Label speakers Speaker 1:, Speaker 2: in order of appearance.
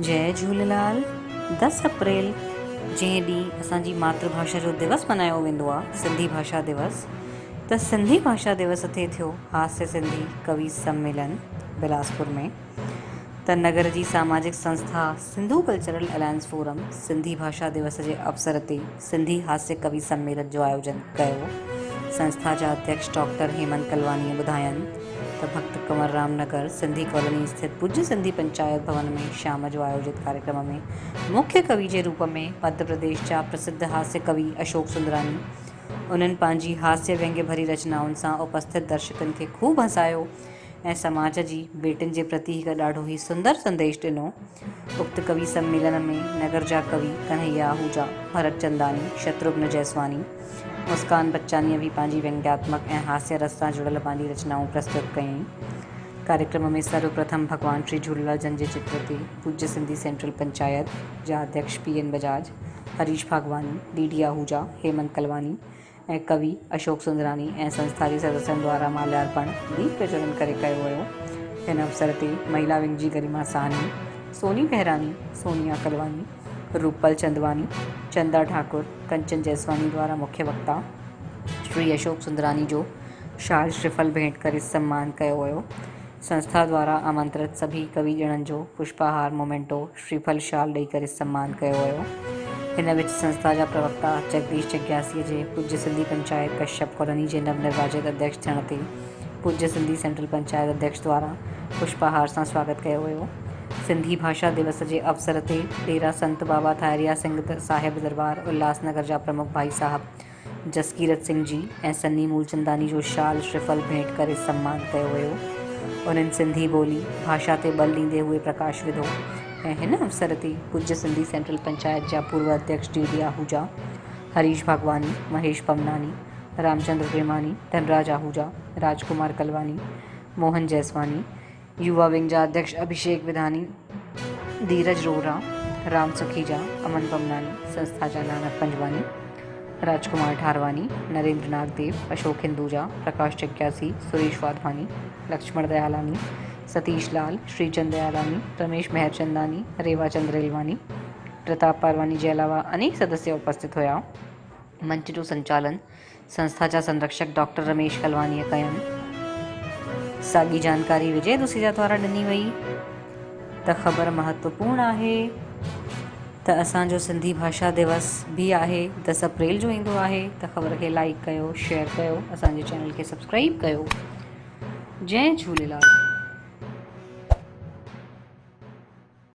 Speaker 1: जय झूलेलाल। 10 अप्रैल जंहिं ॾींहुं असांजी मातृभाषा जो दिवस मल्हायो वेंदो आहे, सिंधी भाषा दिवस। त सिंधी भाषा दिवस ते थियो हास्य सिंधी कवि सम्मेलन बिलासपुर में। त नगर जी सामाजिक संस्था Sindhu cultural alliance forum Sindhi भाषा दिवस जे अवसर ते सिंधी हास्य कवि सम्मेलन जो आयोजन कयो। संस्था जा अध्यक्ष डॉक्टर हेमंत कलवानीअ ॿुधायनि त भक्त कंवरराम नगर सिंधी कॉलोनी स्थित पूज्य सिंधी पंचायत भवन में शाम जो आयोजित कार्यक्रम में मुख्य कवि के रूप में मध्य प्रदेश जा प्रसिद्ध हास्य कवि अशोक सुंदरानी उन्हनि पंहिंजी हास्य व्यंग्य भरी रचनाउनि सां उपस्थित दर्शकनि खे खूब हंसायो ऐं समाज जी बेटियुनि जे प्रति हिकु ॾाढो ई सुंदर संदेश ॾिनो। उक्त कवि सम्मेलन में नगर जा कवि कन्हैया आहूजा, भरत चंदानी, शत्रुघ्न जयसवानी, मुस्कान बच्चानी भी पंहिंजी व्यंग्यात्मक ऐं हास्य रस सां जुड़ियल पंहिंजी रचनाऊं प्रस्तुत कयईं। कार्यक्रम में सर्वप्रथम भगवान श्री झूलेलाल जन जे चित्र ते पूज्य सिंधी सेंट्रल पंचायत जा अध्यक्ष PN बजाज, हरीश भागवानी, DD आहूजा, हेमंत कलवानी ऐं कवि अशोक सुंदरानी ऐं संस्था जे सदस्यनि द्वारा माल्यार्पण दीप प्रज्वलन करे कयो वियो। हिन अवसर ते महिला विंग जी गरिमा साहनी, सोनी बहरानी, सोनिया कलवानी, रूपल चंदवानी, चंदा ठाकुर, कंचन जयसवानी द्वारा मुख्य वक्ता श्री अशोक सुंदरानी जो शाल श्रीफल भेंट करे सम्मान कयो वियो। संस्था द्वारा आमंत्रित सभी कवि ॼणनि जो पुष्पहार मोमेंटो श्रीफल शाल ॾेई करे सम्मान कयो वियो। हिन विच संस्था जा प्रवक्ता जगदीश जग्यासीअ जे पूज्य सिंधी पंचायत कश्यप कॉलोनी जे नवनिर्वाचित अध्यक्ष थियण ते पूज्य सिंधी सेंट्रल पंचायत अध्यक्ष द्वारा पुष्पहार सां स्वागत कयो वियो। सिंधी भाषा दिवस जे अवसर ते डेरा संत बाबा थारिया सिंह साहिब दरबार उल्हासनगर जा प्रमुख भाई साहब जसकीरत सिंह जी ऐं सन्नी मूलचंदानी जो शाल श्रीफल भेंट करे सम्मान कयो वियो। उन्हनि सिंधी ॿोली भाषा ते बल ॾींदे हुए प्रकाश विधो ऐं हिन अवसर ते पूज्य सिंधी सेंट्रल पंचायत जा पूर्व अध्यक्ष DD आहूजा, हरीश भागवानी, महेश पमनानी, रामचंद्र प्रेमानी, धनराज आहूजा, राजकुमार कलवानी, मोहन जयसवानी, युवा विंग जा अध्यक्ष अभिषेक विधानी, धीरज रोहरा, राम सुखीजा, अमन पमनानी, संस्था जा नानक पंजवानी, राजकुमार ठारवानी, नरेंद्र नागदेव, अशोक हिंदूजा, प्रकाश जग्यासी, सुरेश वाधवानी, लक्ष्मण दयालानी, सतीश लाल, श्रीचंद दयालानी, रमेश मेहरचंदानी, रेवा चंद्र रेलवानी, प्रताप पारवानी जे अलावा अनेक सदस्य उपस्थित हुआ। मंच जो संचालन संस्था जा संरक्षक डॉक्टर रमेश कलवानीअ कयनि। साॻी जानकारी विजय दुसेजा द्वारा ॾिनी वई। त ख़बर महत्वपूर्ण आहे त असांजो सिंधी भाषा दिवस भी आहे, 10 अप्रैल जो ईंदो आहे। त ख़बर खे लाइक कयो, शेयर कयो, असांजे चैनल खे सब्सक्राइब कयो। जय झूलेलाल।